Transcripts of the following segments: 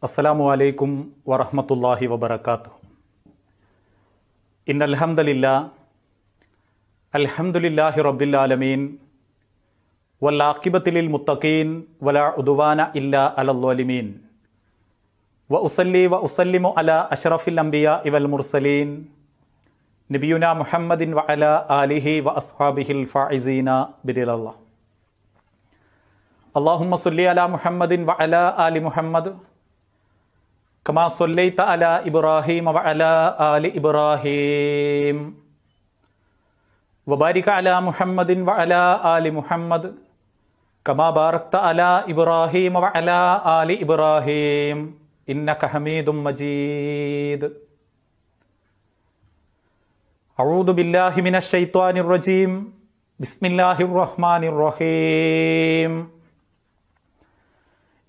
അസ്സലാമു അലൈക്കും വറഹ്മത്തുള്ളാഹി വബറകാതുഹു. ഇന്നൽ അൽഹംദുലില്ലാഹി റബ്ബിൽ ആലമീൻ വൽ ആഖിബത്തു ലിൽ മുത്തഖീൻ വലാ ഉദ്വാന ഇല്ലാ അലൽ ളാലിമീൻ വ ഉസല്ലി വ ഉസല്ലിമു അലാ അഷ്റഫിൽ അംബിയാഇ വൽ മുർസലീൻ നബിയുനാ മുഹമ്മദിൻ വ അലാ ആലിഹി വ അസ്ഹാബിഹിൽ ഫായിസീന ബിദിലല്ലാഹ്. അല്ലാഹുമ്മ സ്വല്ലി അലാ മുഹമ്മദിൻ വ അലാ ആലി മുഹമ്മദ് കമാ സ്വല്ലൈത അലാ ഇബ്രാഹീം വ അലാ ആലി ഇബ്രാഹീം വബാരിക അലാ മുഹമ്മദിൻ വ അലാ ആലി മുഹമ്മദ് കമാ ബാറക്ത അലാ ഇബ്രാഹീം വ അലാ ആലി ഇബ്രാഹീം ഇന്നക ഹമീദും മജീദ്. അഊദു ബില്ലാഹി മിനശ് ശൈത്വാനിർ റജീം. ബിസ്മില്ലാഹിർ റഹ്മാനിർ റഹീം.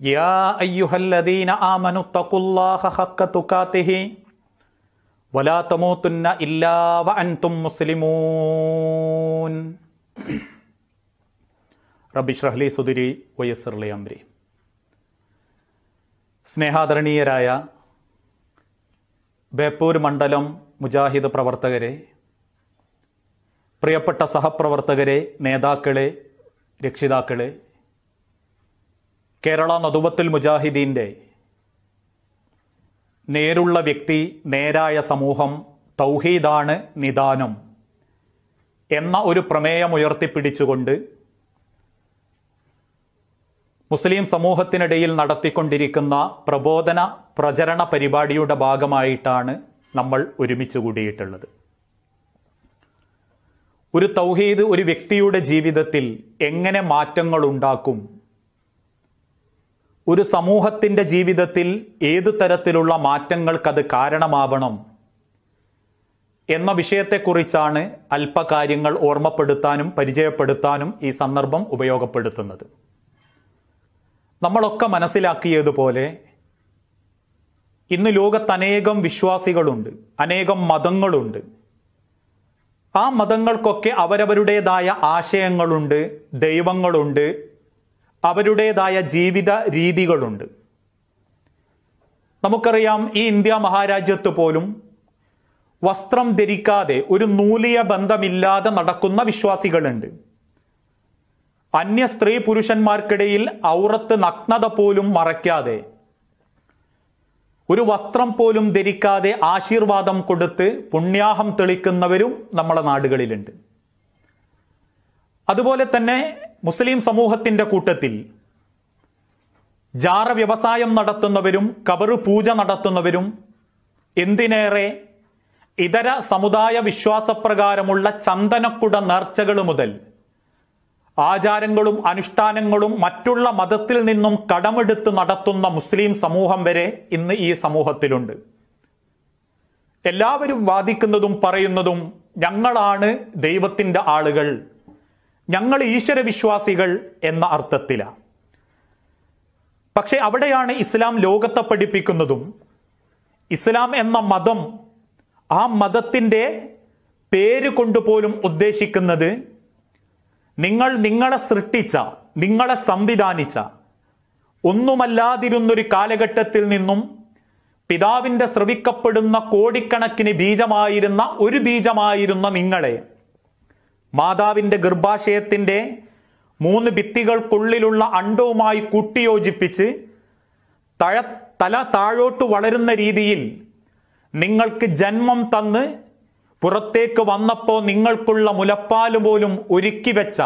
യാ അയ്യുഹല്ലദീന ആമനു തഖുല്ലാഹ ഹഖ്ക തുഖാതിഹി വലാ തമൂതുന്ന ഇല്ലാ വഅൻതും മുസ്ലിമൂൻ. റബ്ബി ഇശ്റഹ് ലി സുദ്രി വയസ്സിർ ലി അംരി. സ്നേഹാദരണീയരായ ബേപ്പൂർ മണ്ഡലം മുജാഹിദ് പ്രവർത്തകരെ, പ്രിയപ്പെട്ട സഹപ്രവർത്തകരെ, നേതാക്കളെ, രക്ഷിതാക്കളെ, കേരള നദുവത്തുൽ മുജാഹിദീൻ്റെ നേരുള്ള വ്യക്തി, നേരായ സമൂഹം, തൗഹീദാണ് നിദാനം എന്ന ഒരു പ്രമേയം ഉയർത്തിപ്പിടിച്ചുകൊണ്ട് മുസ്ലിം സമൂഹത്തിനിടയിൽ നടത്തിക്കൊണ്ടിരിക്കുന്ന പ്രബോധന പ്രചരണ പരിപാടിയുടെ ഭാഗമായിട്ടാണ് നമ്മൾ ഒരുമിച്ച് കൂടിയിട്ടുള്ളത്. ഒരു തൗഹീദ് ഒരു വ്യക്തിയുടെ ജീവിതത്തിൽ എങ്ങനെ മാറ്റങ്ങൾ ഉണ്ടാക്കും, ഒരു സമൂഹത്തിൻ്റെ ജീവിതത്തിൽ ഏതു തരത്തിലുള്ള മാറ്റങ്ങൾക്കത് കാരണമാവണം എന്ന വിഷയത്തെക്കുറിച്ചാണ് അല്പകാര്യങ്ങൾ ഓർമ്മപ്പെടുത്താനും പരിചയപ്പെടുത്താനും ഈ സന്ദർഭം ഉപയോഗപ്പെടുത്തുന്നത്. നമ്മളൊക്കെ മനസ്സിലാക്കിയതുപോലെ ഇന്ന് ലോകത്ത് അനേകം വിശ്വാസികളുണ്ട്, അനേകം മതങ്ങളുണ്ട്. ആ മതങ്ങൾക്കൊക്കെ അവരവരുടേതായ ആശയങ്ങളുണ്ട്, ദൈവങ്ങളുണ്ട്, അവരുടേതായ ജീവിത രീതികളുണ്ട്. നമുക്കറിയാം, ഈ ഇന്ത്യ മഹാരാജ്യത്ത് പോലും വസ്ത്രം ധരിക്കാതെ, ഒരു നൂലിയ ബന്ധമില്ലാതെ നടക്കുന്ന വിശ്വാസികളുണ്ട്. അന്യ സ്ത്രീ പുരുഷന്മാർക്കിടയിൽ ഔറത്ത് നഗ്നത പോലും മറയ്ക്കാതെ, ഒരു വസ്ത്രം പോലും ധരിക്കാതെ ആശീർവാദം കൊടുത്ത് പുണ്യാഹം തെളിക്കുന്നവരും നമ്മളെ നാടുകളിലുണ്ട്. അതുപോലെ തന്നെ മുസ്ലിം സമൂഹത്തിന്റെ കൂട്ടത്തിൽ ജാറ വ്യവസായം നടത്തുന്നവരും കബറ് പൂജ നടത്തുന്നവരും, എന്തിനേറെ ഇതര സമുദായ വിശ്വാസപ്രകാരമുള്ള ചന്ദനക്കുട നേർച്ചകൾ മുതൽ ആചാരങ്ങളും അനുഷ്ഠാനങ്ങളും മറ്റുള്ള മതത്തിൽ നിന്നും കടമെടുത്ത് നടത്തുന്ന മുസ്ലിം സമൂഹം വരെ ഇന്ന് ഈ സമൂഹത്തിലുണ്ട്. എല്ലാവരും വാദിക്കുന്നതും പറയുന്നതും ഞങ്ങളാണ് ദൈവത്തിന്റെ ആളുകൾ, ഞങ്ങൾ ഈശ്വരവിശ്വാസികൾ എന്ന അർത്ഥത്തിലാണ്. പക്ഷെ അവിടെയാണ് ഇസ്ലാം ലോകത്തെ പഠിപ്പിക്കുന്നതും ഇസ്ലാം എന്ന മതം, ആ മതത്തിന്റെ പേര് കൊണ്ടുപോലും ഉദ്ദേശിക്കുന്നത് നിങ്ങൾ നിങ്ങളെ സൃഷ്ടിച്ച, നിങ്ങളെ സംവിധാനിച്ച, ഒന്നുമല്ലാതിരുന്നൊരു കാലഘട്ടത്തിൽ നിന്നും പിതാവിന്റെ സ്രവിക്കപ്പെടുന്ന കോടിക്കണക്കിന് ബീജമായിരുന്ന ഒരു ബീജമായിരുന്ന നിങ്ങളെ മാതാവിന്റെ ഗർഭാശയത്തിന്റെ 3 ഭിത്തികൾക്കുള്ളിലുള്ള അണ്ഡവുമായി കൂട്ടിയോജിപ്പിച്ച് തല താഴോട്ട് വളരുന്ന രീതിയിൽ നിങ്ങൾക്ക് ജന്മം തന്ന് പുറത്തേക്ക് വന്നപ്പോൾ നിങ്ങൾക്കുള്ള മുലപ്പാല് പോലും ഒരുക്കി വെച്ച,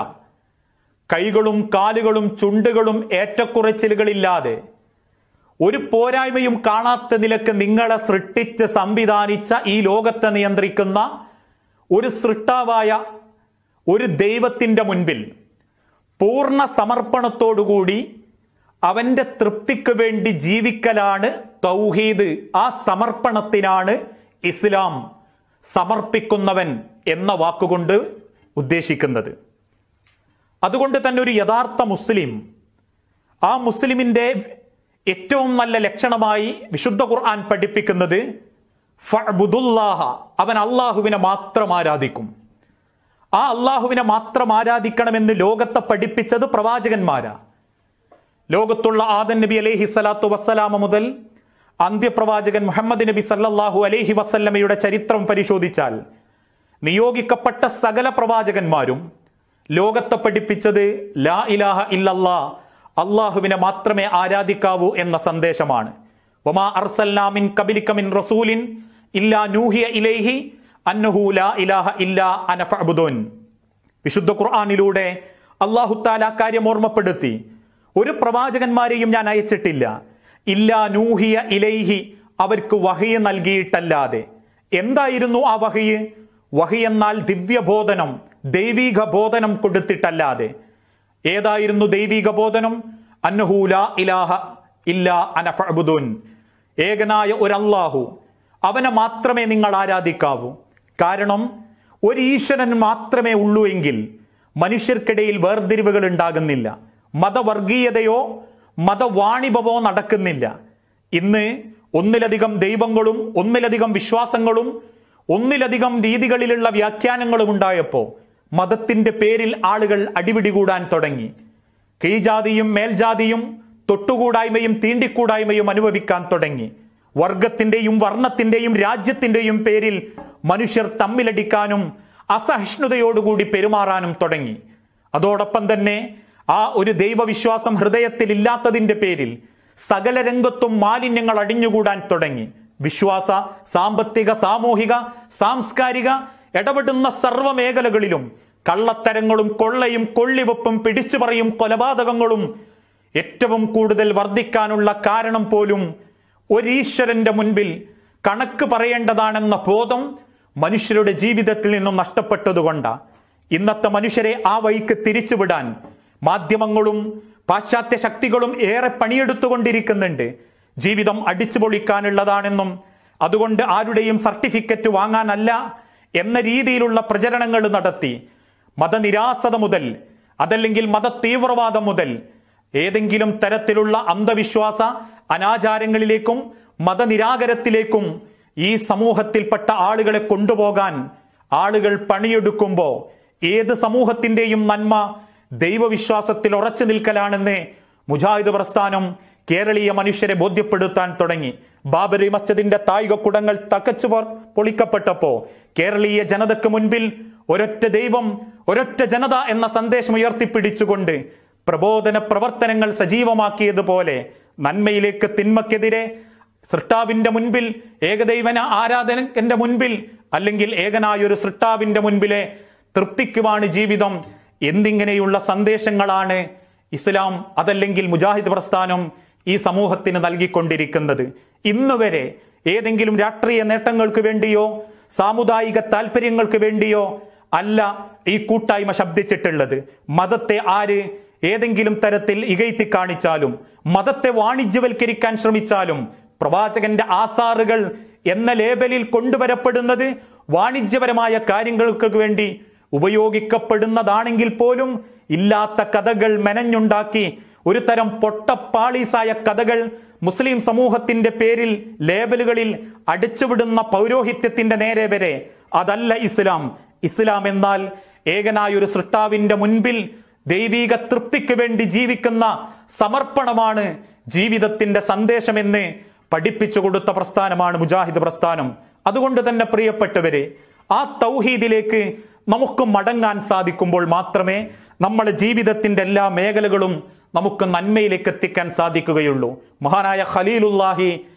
കൈകളും കാലുകളും ചുണ്ടുകളും ഏറ്റക്കുറച്ചിലുകളില്ലാതെ ഒരു പോരായ്മയും കാണാത്ത നിലക്ക് നിങ്ങളെ സൃഷ്ടിച്ച് സംവിധാനിച്ച ഈ ലോകത്തെ നിയന്ത്രിക്കുന്ന ഒരു സൃഷ്ടാവായ ഒരു ദൈവത്തിന്റെ മുൻപിൽ പൂർണ്ണ സമർപ്പണത്തോടുകൂടി അവന്റെ തൃപ്തിക്ക് വേണ്ടി ജീവിക്കലാണ് തൗഹീദ്. ആ സമർപ്പണത്തിനാണ് ഇസ്ലാം സമർപ്പിക്കുന്നവൻ എന്ന വാക്കുകൊണ്ട് ഉദ്ദേശിക്കുന്നത്. അതുകൊണ്ട് തന്നെ ഒരു യഥാർത്ഥ മുസ്ലിം, ആ മുസ്ലിമിന്റെ ഏറ്റവും നല്ല ലക്ഷണമായി വിശുദ്ധ ഖുർആൻ പഠിപ്പിക്കുന്നത് ഫഅ്ബുദുല്ലാഹ, അവൻ അള്ളാഹുവിനെ മാത്രം ആരാധിക്കും. ആ അള്ളാഹുവിനെ മാത്രം ആരാധിക്കണമെന്ന് ലോകത്തെ പഠിപ്പിച്ചത് പ്രവാചകന്മാരാ. ലോകത്തുള്ള ആദം നബി അലൈഹി സ്വലാത്തു വസ്സലാമ മുതൽ അന്ത്യപ്രവാചകൻ മുഹമ്മദ് നബി സല്ലല്ലാഹു അലൈഹി വസല്ലമയുടെ ചരിത്രം പരിശോധിച്ചാൽ നിയോഗിക്കപ്പെട്ട സകല പ്രവാചകന്മാരും ലോകത്തെ പഠിപ്പിച്ചത് ലാ ഇലാഹ ഇല്ലല്ലാ, അള്ളാഹുവിനെ മാത്രമേ ആരാധിക്കാവൂ എന്ന സന്ദേശമാണ്. വമാ അർസൽനാ മിൻ ഖബലിക മിൻ റസൂലിൻ ഇല്ലാ നൂഹിയ ഇലൈഹി അന്നഹു ലാ ഇലാഹ ഇല്ലാ അന ഫഅ്ബുദൂൻ. വിശുദ്ധ ഖുർആനിലൂടെ അല്ലാഹു തആല കാര്യം ഓർമ്മപ്പെടുത്തി, ഒരു പ്രവാചകന്മാരെയും ഞാൻ അയച്ചിട്ടില്ല, ഇല്ലാ നൂഹിയ ഇലൈഹി, അവർക്ക് വഹി നൽകിയിട്ടല്ലാതെ. എന്തായിരുന്നു ആ വഹി? വഹി എന്നാൽ ദിവ്യബോധനം, ദൈവിക ബോധനം കൊടുത്തിട്ടല്ലാതെ. ഏതായിരുന്നു ദൈവിക ബോധനം? അന്നഹു ലാ ഇലാഹ ഇല്ലാ അന ഫഅ്ബുദൂൻ, ഏകനായ ഒരു അല്ലാഹു, അവനെ മാത്രമേ നിങ്ങൾ ആരാധിക്കാവൂ. കാരണം ഒരു ഈശ്വരൻ മാത്രമേ ഉള്ളൂ എങ്കിൽ മനുഷ്യർക്കിടയിൽ വേർതിരിവുകൾ ഉണ്ടാകുന്നില്ല, മതവർഗീയതയോ മതവാണിഭവോ നടക്കുന്നില്ല. ഇന്ന് ഒന്നിലധികം ദൈവങ്ങളും ഒന്നിലധികം വിശ്വാസങ്ങളും ഒന്നിലധികം രീതികളിലുള്ള വ്യാഖ്യാനങ്ങളും ഉണ്ടായപ്പോ മതത്തിന്റെ പേരിൽ ആളുകൾ അടിപിടി കൂടാൻ തുടങ്ങി. കീഴ്ജാതിയും മേൽജാതിയും തൊട്ടുകൂടായ്മയും തീണ്ടിക്കൂടായ്മയും അനുഭവിക്കാൻ തുടങ്ങി. വർഗത്തിന്റെയും വർണ്ണത്തിന്റെയും രാജ്യത്തിന്റെയും പേരിൽ മനുഷ്യർ തമ്മിലടിക്കാനും അസഹിഷ്ണുതയോടുകൂടി പെരുമാറാനും തുടങ്ങി. അതോടൊപ്പം തന്നെ ആ ഒരു ദൈവവിശ്വാസം ഹൃദയത്തിൽ ഇല്ലാത്തതിന്റെ പേരിൽ സകല രംഗത്തും മാലിന്യങ്ങൾ അടിഞ്ഞുകൂടാൻ തുടങ്ങി. വിശ്വാസ, സാമ്പത്തിക, സാമൂഹിക, സാംസ്കാരിക ഇടപെടുന്ന സർവ്വ മേഖലകളിലും കള്ളത്തരങ്ങളും കൊള്ളയും കൊള്ളിവെപ്പും പിടിച്ചുപറിയും കൊലപാതകങ്ങളും ഏറ്റവും കൂടുതൽ വർദ്ധിക്കാനുള്ള കാരണം പോലും ഒരീശ്വരന്റെ മുൻപിൽ കണക്ക് പറയേണ്ടതാണെന്ന ബോധം മനുഷ്യരുടെ ജീവിതത്തിൽ നിന്നും നഷ്ടപ്പെട്ടതുകൊണ്ടാണ്. ഇന്നത്തെ മനുഷ്യരെ ആ വഴിക്ക് തിരിച്ചുവിടാൻ മാധ്യമങ്ങളും പാശ്ചാത്യ ശക്തികളും ഏറെ പണിയെടുത്തുകൊണ്ടിരിക്കുന്നുണ്ട്. ജീവിതം അടിച്ചു പൊളിക്കാനുള്ളതാണെന്നും അതുകൊണ്ട് ആരുടെയും സർട്ടിഫിക്കറ്റ് വാങ്ങാനല്ല എന്ന രീതിയിലുള്ള പ്രചരണങ്ങൾ നടത്തി മതനിരാസത മുതൽ അതല്ലെങ്കിൽ മത തീവ്രവാദം മുതൽ ഏതെങ്കിലും തരത്തിലുള്ള അന്ധവിശ്വാസ അനാചാരങ്ങളിലേക്കും മതനിരാകരത്തിലേക്കും ഈ സമൂഹത്തിൽപ്പെട്ട ആളുകളെ കൊണ്ടുപോകാൻ ആളുകൾ പണിയെടുക്കുമ്പോൾ ഏത് സമൂഹത്തിന്റെയും നന്മ ദൈവവിശ്വാസത്തിൽ ഉറച്ചു നിൽക്കലാണെന്ന് മുജാഹിദ് പ്രസ്ഥാനം കേരളീയ മനുഷ്യരെ ബോധ്യപ്പെടുത്താൻ തുടങ്ങി. ബാബരി മസ്ജിദിന്റെ താഴികക്കുടങ്ങൾ തകച്ചു പൊളിക്കപ്പെട്ടപ്പോ കേരളീയ ജനതയ്ക്ക് മുൻപിൽ ഒരൊറ്റ ദൈവം, ഒരൊറ്റ ജനത എന്ന സന്ദേശം ഉയർത്തിപ്പിടിച്ചുകൊണ്ട് പ്രബോധന പ്രവർത്തനങ്ങൾ സജീവമാക്കിയതുപോലെ നന്മയിലേക്ക് തിന്മക്കെതിരെ സൃഷ്ടാവിന്റെ മുൻപിൽ, ഏകദൈവന ആരാധനന്റെ മുൻപിൽ അല്ലെങ്കിൽ ഏകനായൊരു സൃഷ്ടാവിന്റെ മുൻപിലെ തൃപ്തിക്കുമാണ് ജീവിതം എന്നിങ്ങനെയുള്ള സന്ദേശങ്ങളാണ് ഇസ്ലാം അതല്ലെങ്കിൽ മുജാഹിദ് പ്രസ്ഥാനം ഈ സമൂഹത്തിന് നൽകിക്കൊണ്ടിരിക്കുന്നത്. ഇന്നുവരെ ഏതെങ്കിലും രാഷ്ട്രീയ നേട്ടങ്ങൾക്ക് വേണ്ടിയോ സാമുദായിക താല്പര്യങ്ങൾക്ക് വേണ്ടിയോ അല്ല ഈ കൂട്ടായ്മ ശബ്ദിച്ചിട്ടുള്ളത്. മതത്തെ ആര് ഏതെങ്കിലും തരത്തിൽ ഇകഴ്ത്തി കാണിച്ചാലും മതത്തെ വാണിജ്യവൽക്കരിക്കാൻ ശ്രമിച്ചാലും പ്രവാചകന്റെ ആസാറുകൾ എന്ന ലേബലിൽ കൊണ്ടുവരപ്പെടുന്നത് വാണിജ്യപരമായ കാര്യങ്ങൾക്ക് വേണ്ടി ഉപയോഗിക്കപ്പെടുന്നതാണെങ്കിൽ പോലും ഇല്ലാത്ത കഥകൾ മെനഞ്ഞുണ്ടാക്കി ഒരു തരം പൊട്ടപ്പാളീസായ കഥകൾ മുസ്ലിം സമൂഹത്തിന്റെ പേരിൽ ലേബലുകളിൽ അടിച്ചുവിടുന്ന പൗരോഹിത്യത്തിന്റെ നേരെ വരെ അതല്ല ഇസ്ലാം. ഇസ്ലാം എന്നാൽ ഏകനായൊരു സൃഷ്ടാവിന്റെ മുൻപിൽ ദൈവിക തൃപ്തിക്ക് വേണ്ടി ജീവിക്കുന്ന സമർപ്പണമാണ് ജീവിതത്തിന്റെ സന്ദേശമെന്ന് പഠിപ്പിച്ചു കൊടുത്ത പ്രസ്ഥാനമാണ് മുജാഹിദ് പ്രസ്ഥാനം. അതുകൊണ്ട് തന്നെ പ്രിയപ്പെട്ടവരെ, ആ തൗഹീദിലേക്ക് നമുക്ക് മടങ്ങാൻ സാധിക്കുമ്പോൾ മാത്രമേ നമ്മുടെ ജീവിതത്തിന്റെ എല്ലാ മേഖലകളും നമുക്ക് നന്മയിലേക്ക് എത്തിക്കാൻ സാധിക്കുകയുള്ളൂ. മഹാനായ ഖലീലുല്ലാഹി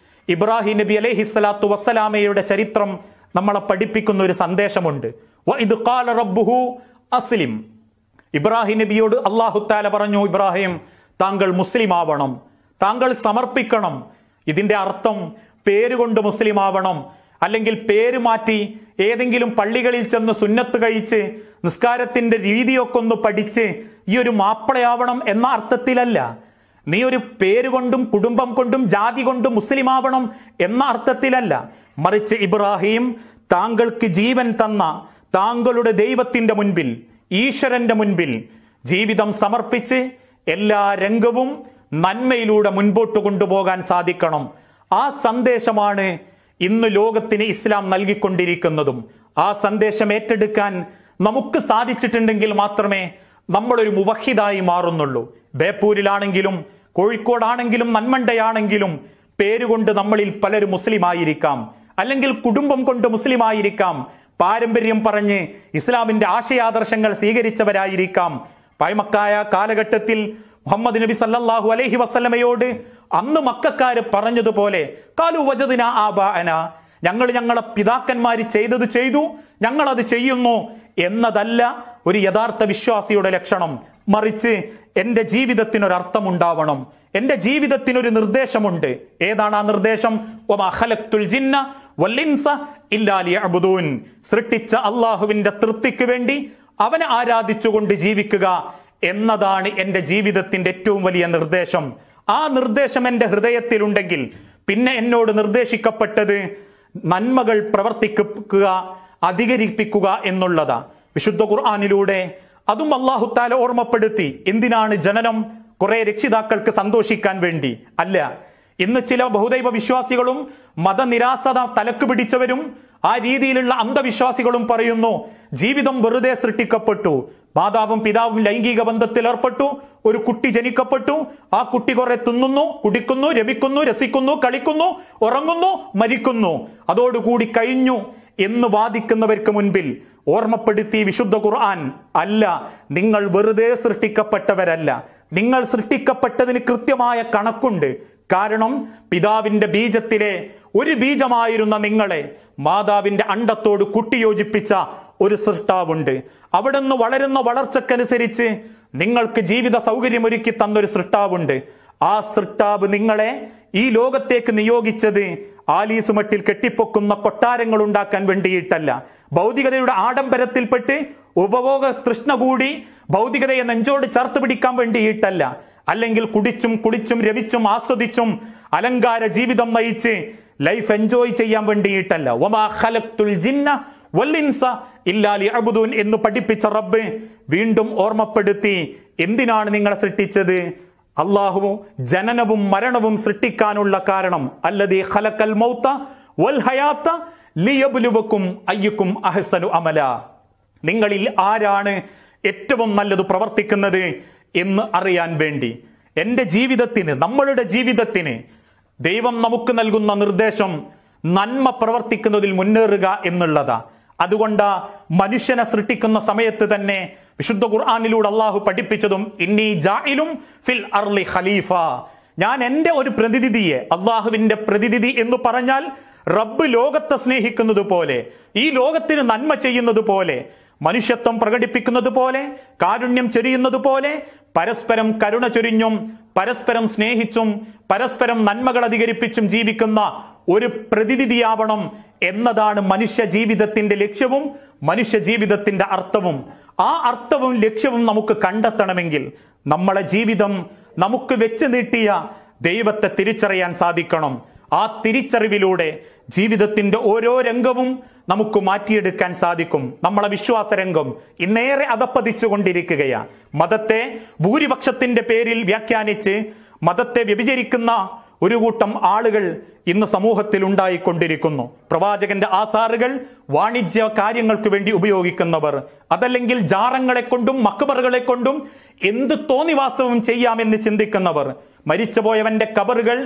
ഇബ്രാഹിം നബി അലൈഹിസ്സലാത്തു വസ്സലാമയുടെ ചരിത്രം നമ്മളെ പഠിപ്പിക്കുന്ന ഒരു സന്ദേശമുണ്ട്. വഇദ് ഖാല റബ്ബുഹു അസ്ലിം. ഇബ്രാഹിം നബിയോട് അല്ലാഹു തആല പറഞ്ഞു, ഇബ്രാഹിം താങ്കൾ മുസ്ലിം ആവണം, താങ്കൾ സമർപ്പിക്കണം. ഇതിന്റെ അർത്ഥം പേരുകൊണ്ട് മുസ്ലിം ആവണം അല്ലെങ്കിൽ പേര് മാറ്റി ഏതെങ്കിലും പള്ളികളിൽ ചെന്ന് സുന്നത്ത് കഴിച്ച് നിസ്കാരത്തിന്റെ രീതിയൊക്കെ ഒന്ന് പഠിച്ച് ഈ ഒരു മാപ്പിളയാവണം എന്ന അർത്ഥത്തിലല്ല. നീ ഒരു പേരുകൊണ്ടും കുടുംബം കൊണ്ടും ജാതി കൊണ്ടും മുസ്ലിം ആവണം എന്ന അർത്ഥത്തിലല്ല. മറിച്ച് ഇബ്രാഹിം താങ്കൾക്ക് ജീവൻ തന്ന താങ്കളുടെ ദൈവത്തിന്റെ മുൻപിൽ, ഈശ്വരന്റെ മുൻപിൽ ജീവിതം സമർപ്പിച്ച് എല്ലാ രംഗവും നന്മയിലൂടെ മുൻപോട്ട് കൊണ്ടുപോകാൻ സാധിക്കണം. ആ സന്ദേശമാണ് ഇന്ന് ലോകത്തിന് ഇസ്ലാം നൽകിക്കൊണ്ടിരിക്കുന്നതും. ആ സന്ദേശം ഏറ്റെടുക്കാൻ നമുക്ക് സാധിച്ചിട്ടുണ്ടെങ്കിൽ മാത്രമേ നമ്മളൊരു മുവഹിദായി മാറുന്നുള്ളൂ. ബേപ്പൂരിലാണെങ്കിലും കോഴിക്കോടാണെങ്കിലും നന്മണ്ടയാണെങ്കിലും പേരുകൊണ്ട് നമ്മളിൽ പലരും മുസ്ലിം ആയിരിക്കാം, അല്ലെങ്കിൽ കുടുംബം കൊണ്ട് മുസ്ലിം ആയിരിക്കാം, പാരമ്പര്യം പറഞ്ഞ് ഇസ്ലാമിന്റെ ആശയാദർശങ്ങൾ സ്വീകരിച്ചവരായിരിക്കാം. പഴമക്കായ കാലഘട്ടത്തിൽ മുഹമ്മദ് നബി സല്ലല്ലാഹു അലൈഹി വസല്ലമയോട് അന്ന് മക്കക്കാര് പറഞ്ഞതുപോലെ ഖാലു വജദ്നാ ആബാഅന, ഞങ്ങളെ പിതാക്കന്മാര് ചെയ്തത് ചെയ്തു, ഞങ്ങളത് ചെയ്യുന്നു എന്നതല്ല ഒരു യഥാർത്ഥ വിശ്വാസിയുടെ ലക്ഷണം. മറിച്ച് എന്റെ ജീവിതത്തിനൊരർത്ഥമുണ്ടാവണം, എന്റെ ജീവിതത്തിനൊരു നിർദ്ദേശമുണ്ട്. ഏതാണ് ആ നിർദ്ദേശം? വമാ ഖലഖ്തുൽ ജിന്ന വൽ ഇൻസ ഇല്ലാ ലിയഅ്ബുദൂൻ. സൃഷ്ടിച്ച അള്ളാഹുവിന്റെ തൃപ്തിക്ക് വേണ്ടി അവനെ ആരാധിച്ചുകൊണ്ട് ജീവിക്കുക എന്നതാണ് എന്റെ ജീവിതത്തിന്റെ ഏറ്റവും വലിയ നിർദ്ദേശം. ആ നിർദ്ദേശം എന്റെ ഹൃദയത്തിലുണ്ടെങ്കിൽ പിന്നെ എന്നോട് നിർദ്ദേശിക്കപ്പെട്ടത് നന്മകൾ പ്രവർത്തിക്കുക, അധികരിപ്പിക്കുക എന്നുള്ളതാ. വിശുദ്ധ ഖുർആനിലൂടെ അതും അല്ലാഹു തആല ഓർമ്മപ്പെടുത്തി. എന്തിനാണ് ജനനം? കുറെ രക്ഷിതാക്കൾക്ക് സന്തോഷിക്കാൻ വേണ്ടി അല്ല. ഇന്ന് ചില ബഹുദൈവ വിശ്വാസികളും മതനിരാസത തലക്ക് പിടിച്ചവരും ആ രീതിയിലുള്ള അന്ധവിശ്വാസികളും പറയുന്നു, ജീവിതം വെറുതെ സൃഷ്ടിക്കപ്പെട്ടു, മാതാവും പിതാവും ലൈംഗിക ബന്ധത്തിൽ ഏർപ്പെട്ടു, ഒരു കുട്ടി ജനിക്കപ്പെട്ടു, ആ കുട്ടി കുറെ തിന്നുന്നു, കുടിക്കുന്നു, രമിക്കുന്നു, രസിക്കുന്നു, കളിക്കുന്നു, ഉറങ്ങുന്നു, മരിക്കുന്നു, അതോടുകൂടി കഴിഞ്ഞു എന്ന് വാദിക്കുന്നവർക്ക് മുൻപിൽ ഓർമ്മപ്പെടുത്തി വിശുദ്ധ ഖുർആൻ, അല്ല, നിങ്ങൾ വെറുതെ സൃഷ്ടിക്കപ്പെട്ടവരല്ല. നിങ്ങൾ സൃഷ്ടിക്കപ്പെട്ടതിന് കൃത്യമായ കണക്കുണ്ട്. കാരണം പിതാവിന്റെ ബീജത്തിലെ ഒരു ബീജമായിരുന്ന നിങ്ങളെ മാതാവിന്റെ അണ്ടത്തോട് കുട്ടിയോജിപ്പിച്ച ഒരു സൃഷ്ടാവുണ്ട്. അവിടെ നിന്ന് വളരുന്ന വളർച്ചക്കനുസരിച്ച് നിങ്ങൾക്ക് ജീവിത സൗകര്യമൊരുക്കി തന്നൊരു സൃഷ്ടാവുണ്ട്. ആ സൃഷ്ടാവ് നിങ്ങളെ ഈ ലോകത്തേക്ക് നിയോഗിച്ചത് ആലീസ് മട്ടിൽ കെട്ടിപ്പൊക്കുന്ന കൊട്ടാരങ്ങൾ ഉണ്ടാക്കാൻ വേണ്ടിയിട്ടല്ല, ഭൗതികതയുടെ ആഡംബരത്തിൽപ്പെട്ട് ഉപഭോഗ തൃഷ്ണ കൂടി ഭൗതികതയെ നെഞ്ചോട് ചേർത്ത് പിടിക്കാൻ വേണ്ടിയിട്ടല്ല, അല്ലെങ്കിൽ കുടിച്ചും കുളിച്ചും രവിച്ചും ആസ്വദിച്ചും അലങ്കാര ജീവിതം നയിച്ച് ലൈഫ് എൻജോയ് ചെയ്യാൻ വേണ്ടിയിട്ടല്ല. വമാ ഖലഖ്തുൽ ജിന്ന വൽ ഇൻസ ഇല്ലാ ലിയഅ്ബുദൂൻ എന്ന് പഠിപ്പിച്ച റബ്ബ് വീണ്ടും ഓർമ്മപ്പെടുത്തി, എന്തിനാണ് നിങ്ങളെ സൃഷ്ടിച്ചത്? അല്ലാഹു ജനനവും മരണവും സൃഷ്ടിക്കാനുള്ള കാരണം അല്ലദീ ഖലഖൽ മൗത വൽ ഹയാത ലിയബ്ലുവക്കും അയ്യുക്കും അഹ്സനു അമല, നിങ്ങളിൽ ആരാണ് ഏറ്റവും നല്ലത് പ്രവർത്തിക്കുന്നത് എന്ന് അറിയാൻ വേണ്ടി. എന്റെ ജീവിതത്തിന്, നമ്മളുടെ ജീവിതത്തിന് ദൈവം നമുക്ക് നൽകുന്ന നിർദ്ദേശം നന്മ പ്രവർത്തിക്കുന്നതിൽ മുന്നേറുക എന്നുള്ളതാ. അതുകൊണ്ടാ മനുഷ്യനെ സൃഷ്ടിക്കുന്ന സമയത്ത് തന്നെ വിശുദ്ധ ഖുർആനിലൂടെ അള്ളാഹു പഠിപ്പിച്ചതും ഇന്നി ജാഇലും ഫിൽ അർളി ഖലീഫ, ഞാൻ എന്റെ ഒരു പ്രതിനിധിയെ, അള്ളാഹുവിന്റെ പ്രതിനിധി എന്ന് പറഞ്ഞാൽ റബ്ബ് ലോകത്തെ സ്നേഹിക്കുന്നത് പോലെ, ഈ ലോകത്തിന് നന്മ ചെയ്യുന്നത് പോലെ, മനുഷ്യത്വം പ്രകടിപ്പിക്കുന്നത് പോലെ, കാരുണ്യം ചൊരിയുന്നത് പോലെ, പരസ്പരം കരുണ ചൊരിഞ്ഞും പരസ്പരം സ്നേഹിച്ചും പരസ്പരം നന്മകൾ അധികരിപ്പിച്ചും ജീവിക്കുന്ന ഒരു പ്രതിനിധിയാവണം എന്നതാണ് മനുഷ്യ ജീവിതത്തിന്റെ ലക്ഷ്യവും മനുഷ്യ ജീവിതത്തിന്റെ അർത്ഥവും. ആ അർത്ഥവും ലക്ഷ്യവും നമുക്ക് കണ്ടെത്തണമെങ്കിൽ നമ്മളെ ജീവിതം നമുക്ക് വെച്ച് നീട്ടിയ ദൈവത്തെ തിരിച്ചറിയാൻ സാധിക്കണം. ആ തിരിച്ചറിവിലൂടെ ജീവിതത്തിന്റെ ഓരോ രംഗവും നമുക്ക് മാറ്റിയെടുക്കാൻ സാധിക്കും. നമ്മളെ വിശ്വാസ രംഗം ഇന്നേറെ അധപ്പതിച്ചു കൊണ്ടിരിക്കുകയാണ്. മതത്തെ ഭൂരിപക്ഷത്തിന്റെ പേരിൽ വ്യാഖ്യാനിച്ച് മതത്തെ വ്യഭിചരിക്കുന്ന ഒരു കൂട്ടം ആളുകൾ ഇന്ന് സമൂഹത്തിൽ ഉണ്ടായിക്കൊണ്ടിരിക്കുന്നു. പ്രവാചകന്റെ ആധാറുകൾ വാണിജ്യ കാര്യങ്ങൾക്ക് വേണ്ടി ഉപയോഗിക്കുന്നവർ, അതല്ലെങ്കിൽ ജാറങ്ങളെ കൊണ്ടും മക്ബറുകളെ കൊണ്ടും എന്ത് തോന്നിവാസവും ചെയ്യാമെന്ന് ചിന്തിക്കുന്നവർ, മരിച്ചുപോയവന്റെ കബറുകൾ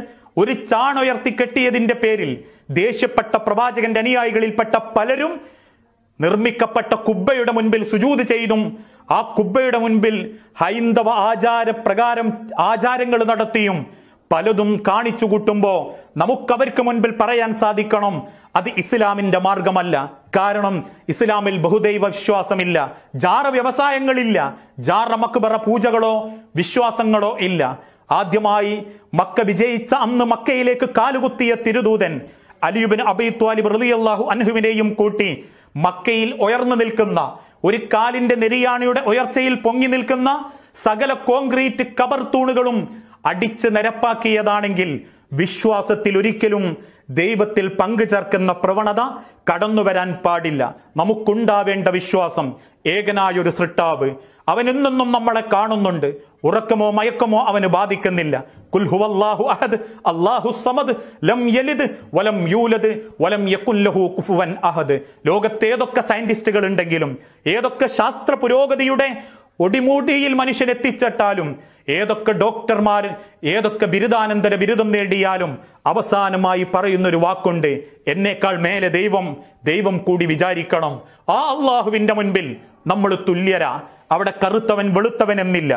ഒരു ചാണുയർത്തി കെട്ടിയതിന്റെ പേരിൽ ദേഷ്യപ്പെട്ട പ്രവാചകന്റെ അനുയായികളിൽപ്പെട്ട പലരും നിർമ്മിക്കപ്പെട്ട കുബ്ബയുടെ മുൻപിൽ സുജൂദ് ചെയ്തും ആ കുബ്ബയുടെ മുൻപിൽ ഹൈന്ദവ ആചാരപ്രകാരം ആചാരങ്ങൾ നടത്തിയും പലതും കാണിച്ചു കൂട്ടുമ്പോ നമുക്കവർക്ക് മുൻപിൽ പറയാൻ സാധിക്കണം, അത് ഇസ്ലാമിന്റെ മാർഗമല്ല. കാരണം ഇസ്ലാമിൽ ബഹുദൈവ വിശ്വാസമില്ല, ജാറ വ്യവസായങ്ങളില്ല, ജാറ മക്ബറ പൂജകളോ വിശ്വാസങ്ങളോ ഇല്ല. ആദ്യമായി മക്ക വിജയിച്ച അന്ന് മക്കയിലേക്ക് കാലുകുത്തിയ തിരുദൂതൻ അലി ഇബ്നു അബീ ത്വാലിബ് റളിയല്ലാഹു അൻഹുവിനെയും കൂട്ടി മക്കയിൽ ഉയർന്നു നിൽക്കുന്ന ഒരു കാലിന്റെ നെരിയാണിയുടെ ഉയർച്ചയിൽ പൊങ്ങി നിൽക്കുന്ന സകല കോൺക്രീറ്റ് കബർ തൂണുകളും അടിച്ച് നിരപ്പാക്കിയതാണെങ്കിൽ വിശ്വാസത്തിൽ ഒരിക്കലും ദൈവത്തിൽ പങ്കുചേർക്കുന്ന പ്രവണത കടന്നു വരാൻ പാടില്ല. നമുക്കുണ്ടാവേണ്ട വിശ്വാസം ഏകനായൊരു സൃഷ്ടാവ്, അവൻ എന്നെന്നും നമ്മളെ കാണുന്നുണ്ട്, ഉറക്കമോ മയക്കമോ അവന് ബാധിക്കുന്നില്ല. ഖുൽ ഹുവല്ലാഹു അഹദ് അല്ലാഹുസ് സമദ് ലം യലിദ് വലം യൂലദ് വലം യകുൽ ലഹു കുഫുവൻ അഹദ്. ലോകത്തെ ഏതൊക്കെ സയന്റിസ്റ്റുകൾ ഉണ്ടെങ്കിലും, ഏതൊക്കെ ശാസ്ത്ര പുരോഗതിയുടെ ഒടിമൂടിയിൽ മനുഷ്യൻ എത്തിച്ചിട്ടാലും, ഏതൊക്കെ ഡോക്ടർമാർ ഏതൊക്കെ ബിരുദാനന്തര ബിരുദം നേടിയാലും അവസാനമായി പറയുന്നൊരു വാക്കുണ്ട്, എന്നേക്കാൾ മേലെ ദൈവം കൂടി വിചാരിക്കണം. ആ അള്ളാഹുവിന്റെ മുൻപിൽ നമ്മൾ തുല്യരാ. അവിടെ കറുത്തവൻ വെളുത്തവൻ എന്നില്ല,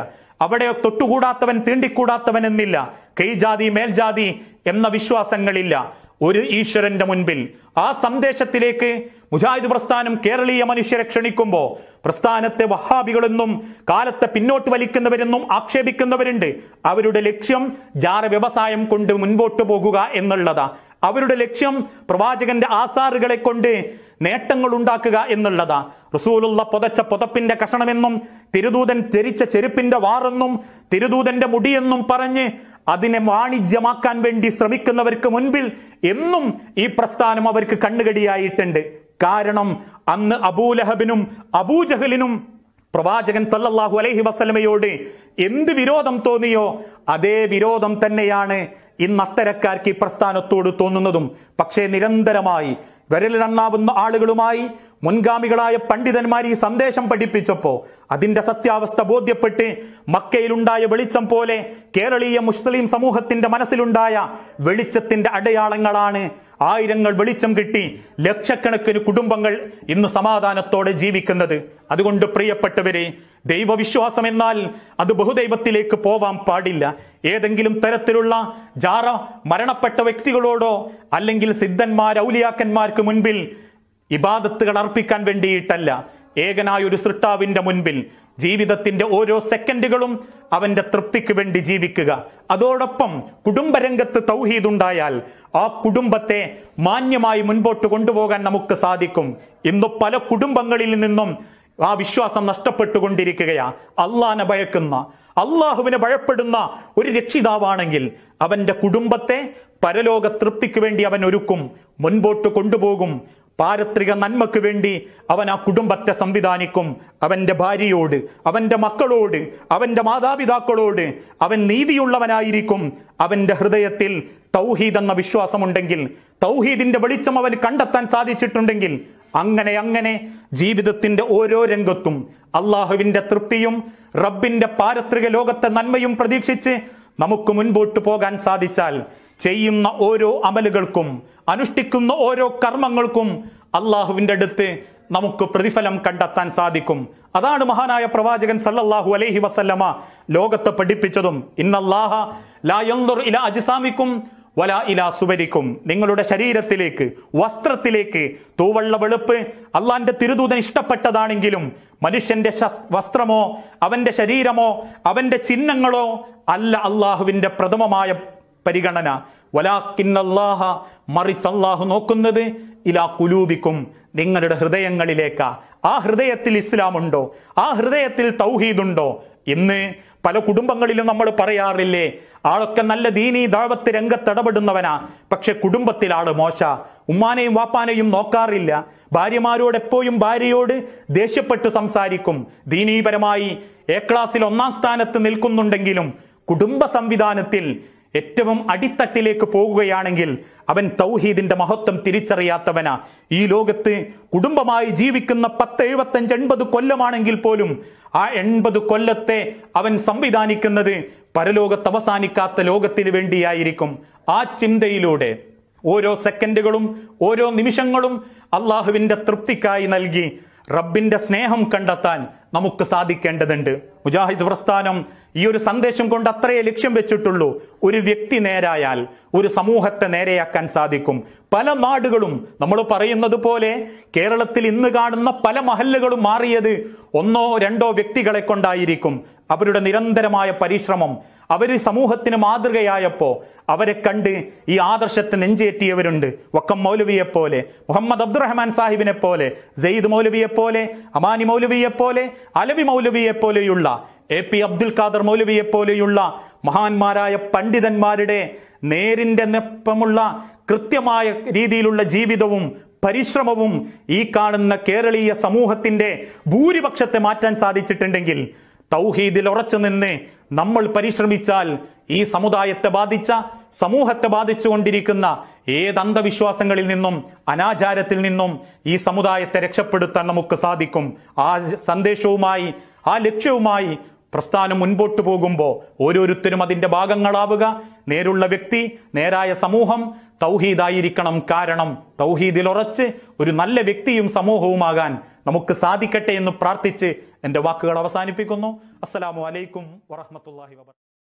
അവിടെ തൊട്ടുകൂടാത്തവൻ തീണ്ടിക്കൂടാത്തവൻ എന്നില്ല, കീഴ്ജാതി മേൽജാതി എന്ന വിശ്വാസങ്ങളില്ല. ഒരു ഈശ്വരന്റെ മുൻപിൽ ആ സന്ദേശത്തിലേക്ക് മുജാഹിദ് പ്രസ്ഥാനം കേരളീയ മനുഷ്യരെ ക്ഷണിക്കുമ്പോൾ പ്രസ്ഥാനത്തെ വഹാബികളെന്നും കാലത്തെ പിന്നോട്ട് വലിക്കുന്നവരെന്നും ആക്ഷേപിക്കുന്നവരുണ്ട്. അവരുടെ ലക്ഷ്യം ജാറ വ്യവസായം കൊണ്ട് മുൻപോട്ട് പോകുക എന്നുള്ളതാ. അവരുടെ ലക്ഷ്യം പ്രവാചകന്റെ ആസാറുകളെ കൊണ്ട് നേട്ടങ്ങൾ ഉണ്ടാക്കുക എന്നുള്ളതാ. റസൂലുള്ള പുതച്ച പുതപ്പിന്റെ കഷണമെന്നും തിരുദൂതൻ ധരിച്ച ചെരുപ്പിന്റെ വാറെന്നും തിരുദൂതന്റെ മുടിയെന്നും പറഞ്ഞ് അതിനെ വാണിജ്യമാക്കാൻ വേണ്ടി ശ്രമിക്കുന്നവർക്ക് മുൻപിൽ എന്നും ഈ പ്രസ്ഥാനം അവർക്ക് കണ്ണുകടിയായിട്ടുണ്ട്. കാരണം അന്ന് അബൂലഹബിനും അബൂജഹലിനും പ്രവാചകൻ സല്ലല്ലാഹു അലൈഹി വസല്ലമയോട് എന്ത് വിരോധം തോന്നിയോ അതേ വിരോധം തന്നെയാണ് ഇന്ന് അത്തരക്കാർക്ക് ഈ പ്രസ്ഥാനത്തോട് തോന്നുന്നതും. പക്ഷേ നിരന്തരമായി വിരലിലെണ്ണാവുന്ന ആളുകളുമായി മുൻഗാമികളായ പണ്ഡിതന്മാർ ഈ സന്ദേശം പഠിപ്പിച്ചപ്പോ അതിന്റെ സത്യാവസ്ഥ ബോധ്യപ്പെട്ട് മക്കയിലുണ്ടായ വെളിച്ചം പോലെ കേരളീയ മുസ്ലിം സമൂഹത്തിന്റെ മനസ്സിലുണ്ടായ വെളിച്ചത്തിന്റെ അടയാളങ്ങളാണ്. ആയിരങ്ങൾ വെളിച്ചം കിട്ടി, ലക്ഷക്കണക്കിന് കുടുംബങ്ങൾ ഇന്ന് സമാധാനത്തോടെ ജീവിക്കുന്നത്. അതുകൊണ്ട് പ്രിയപ്പെട്ടവരെ, ദൈവവിശ്വാസം എന്നാൽ അത് ബഹുദൈവത്തിലേക്ക് പോവാൻ പാടില്ല. ഏതെങ്കിലും തരത്തിലുള്ള ജാറ മരണപ്പെട്ട വ്യക്തികളോടോ അല്ലെങ്കിൽ സിദ്ധന്മാർ ഔലിയാക്കന്മാർക്ക് മുൻപിൽ ഇബാദത്തുകൾ അർപ്പിക്കാൻ വേണ്ടിയിട്ടല്ല, ഏകനായ ഒരു സൃഷ്ടാവിന്റെ മുൻപിൽ ജീവിതത്തിന്റെ ഓരോ സെക്കൻഡുകളും അവന്റെ തൃപ്തിക്ക് വേണ്ടി ജീവിക്കുക. അതോടൊപ്പം കുടുംബരംഗത്ത് തൗഹീദ് ഉണ്ടായാൽ ആ കുടുംബത്തെ മാന്യമായി മുൻപോട്ട് കൊണ്ടുപോകാൻ നമുക്ക് സാധിക്കും. ഇന്ന് പല കുടുംബങ്ങളിൽ നിന്നും ആ വിശ്വാസം നഷ്ടപ്പെട്ടുകൊണ്ടിരിക്കുകയാ. അള്ളാനെ ഭയക്കുന്ന, അള്ളാഹുവിനെ ഭയപ്പെടുന്ന ഒരു രക്ഷിതാവാണെങ്കിൽ അവന്റെ കുടുംബത്തെ പരലോക തൃപ്തിക്ക് വേണ്ടി അവൻ ഒരുക്കും, മുൻപോട്ട് കൊണ്ടുപോകും. പാരത്രിക നന്മക്ക് വേണ്ടി അവൻ ആ കുടുംബത്തെ സംവിധാനിക്കും. അവന്റെ ഭാര്യയോട്, അവന്റെ മക്കളോട്, അവന്റെ മാതാപിതാക്കളോട് അവൻ നീതിയുള്ളവനായിരിക്കും. അവന്റെ ഹൃദയത്തിൽ തൗഹീദ് എന്ന വിശ്വാസമുണ്ടെങ്കിൽ, തൗഹീദിന്റെ വെളിച്ചം അവന് കണ്ടെത്താൻ സാധിച്ചിട്ടുണ്ടെങ്കിൽ അങ്ങനെ ജീവിതത്തിന്റെ ഓരോ രംഗത്തും അള്ളാഹുവിന്റെ തൃപ്തിയും റബ്ബിന്റെ പാരത്രിക ലോകത്തെ നന്മയും പ്രതീക്ഷിച്ച് നമുക്ക് മുൻപോട്ട് പോകാൻ സാധിച്ചാൽ ചെയ്യുന്ന ഓരോ അമലുകൾക്കും അനുഷ്ഠിക്കുന്ന ഓരോ കർമ്മങ്ങൾക്കും അള്ളാഹുവിന്റെ അടുത്ത് നമുക്ക് പ്രതിഫലം കണ്ടെത്താൻ സാധിക്കും. അതാണ് മഹാനായ പ്രവാചകൻ സല്ലല്ലാഹു അലൈഹി വസല്ലമ ലോകത്തെ പഠിപ്പിച്ചതും. ഇന്നല്ലാഹ ലാ യൻദുർ ഇലാ അജ്സാമിക്കും വലാ ഇലാ സുവരിക്കും. നിങ്ങളുടെ ശരീരത്തിലേക്ക്, വസ്ത്രത്തിലേക്ക് തൂവള്ള വെളുപ്പ് അള്ളാന്റെ തിരുദൂതൻ ഇഷ്ടപ്പെട്ടതാണെങ്കിലും മനുഷ്യന്റെ വസ്ത്രമോ അവന്റെ ശരീരമോ അവന്റെ ചിഹ്നങ്ങളോ അല്ല അള്ളാഹുവിന്റെ പ്രഥമമായ പരിഗണന. വലാകിന്നല്ലാഹ, മറിച്ച് അല്ലാഹു നോക്കുന്നത് ഇലാ ഖുലൂബിക്കും, നിങ്ങളുടെ ഹൃദയങ്ങളിലേക്കാ. ആ ഹൃദയത്തിൽ ഇസ്ലാം ഉണ്ടോ? ആ ഹൃദയത്തിൽ തൗഹീദ് ഉണ്ടോ? ഇന്ന് പല കുടുംബങ്ങളിലും നമ്മൾ പറയാറില്ലേ, ആളൊക്കെ നല്ല ദീനീ ദഅവത്ത് രംഗത്ത് ഇടപെടുന്നവനാ, പക്ഷെ കുടുംബത്തിൽ ആള് മോശ, ഉമ്മാനെയും വാപ്പാനെയും നോക്കാറില്ല, ഭാര്യമാരോട് എപ്പോഴും ഭാര്യയോട് ദേഷ്യപ്പെട്ട് സംസാരിക്കും, ദീനീപരമായി എ ക്ലാസ്സിൽ 1-ാം സ്ഥാനത്ത് നിൽക്കുന്നുണ്ടെങ്കിലും കുടുംബ സംവിധാനത്തിൽ ഏറ്റവും അടിത്തട്ടിലേക്ക് പോകുകയാണെങ്കിൽ അവൻ തൗഹീദിന്റെ മഹത്വം തിരിച്ചറിയാത്തവനാ. ഈ ലോകത്ത് കുടുംബമായി ജീവിക്കുന്ന 10, 75, 80 കൊല്ലമാണെങ്കിൽ പോലും ആ 80 കൊല്ലത്തെ അവൻ സംവിധാനിക്കുന്നത് പരലോകത്ത് അവസാനിക്കാത്ത ലോകത്തിന് വേണ്ടിയായിരിക്കും. ആ ചിന്തയിലൂടെ ഓരോ സെക്കൻഡുകളും ഓരോ നിമിഷങ്ങളും അള്ളാഹുവിന്റെ തൃപ്തിക്കായി നൽകി റബ്ബിന്റെ സ്നേഹം കണ്ടെത്താൻ നമുക്ക് സാധിക്കേണ്ടതുണ്ട്. മുജാഹിദ് പ്രസ്ഥാനം ഈ ഒരു സന്ദേശം കൊണ്ട് അത്രയേ ലക്ഷ്യം വെച്ചിട്ടുള്ളൂ. ഒരു വ്യക്തി നേരായാൽ ഒരു സമൂഹത്തെ നേരെയാക്കാൻ സാധിക്കും. പല നാടുകളും നമ്മൾ പറയുന്നത് പോലെ കേരളത്തിൽ ഇന്ന് കാണുന്ന പല മഹല്ലുകളും മാറിയത് 1-ഓ 2-ഓ വ്യക്തികളെ കൊണ്ടായിരിക്കും. അവരുടെ നിരന്തരമായ പരിശ്രമം, അവര് സമൂഹത്തിന് മാതൃകയായപ്പോ അവരെ കണ്ട് ഈ ആദർശത്തെ നെഞ്ചേറ്റിയവരുണ്ട്. വക്കം മൗലവിയെ പോലെ, മുഹമ്മദ് അബ്ദുറഹ്മാൻ സാഹിബിനെ പോലെ, സെയ്ദ് മൗലവിയെ പോലെ, അമാനി മൗലവിയെ പോലെ, അലവി മൗലവിയെ പോലെയുള്ള, AP അബ്ദുൽ ഖാദർ മൗലവിയെ പോലെയുള്ള മഹാന്മാരായ പണ്ഡിതന്മാരുടെ നേരിന്റെ നെപ്പമുള്ള കൃത്യമായ രീതിയിലുള്ള ജീവിതവും പരിശ്രമവും ഈ കാണുന്ന കേരളീയ സമൂഹത്തിന്റെ ഭൂരിപക്ഷത്തെ മാറ്റാൻ സാധിച്ചിട്ടുണ്ടെങ്കിൽ, തൗഹീദിൽ ഉറച്ചു നിന്ന് നമ്മൾ പരിശ്രമിച്ചാൽ ഈ സമുദായത്തെ ബാധിച്ച, സമൂഹത്തെ ബാധിച്ചുകൊണ്ടിരിക്കുന്ന ഏത് അന്ധവിശ്വാസങ്ങളിൽ നിന്നും അനാചാരത്തിൽ നിന്നും ഈ സമുദായത്തെ രക്ഷപ്പെടുത്താൻ നമുക്ക് സാധിക്കും. ആ സന്ദേശവുമായി, ആ ലക്ഷ്യവുമായി പ്രസ്ഥാനം മുൻപോട്ട് പോകുമ്പോൾ ഓരോരുത്തരും അതിന്റെ ഭാഗങ്ങളാവുക. നേരുള്ള വ്യക്തി, നേരായ സമൂഹം, തൗഹീദായിരിക്കണം. കാരണം തൗഹീദിൽ ഉറച്ച് ഒരു നല്ല വ്യക്തിയും സമൂഹവുമാകാൻ നമുക്ക് സാധിക്കട്ടെ എന്ന് പ്രാർത്ഥിച്ച് എന്റെ വാക്കുകൾ അവസാനിപ്പിക്കുന്നു. അസ്സലാമു അലൈക്കും വറഹ്മത്തുള്ളാഹി വബറകാതുഹു.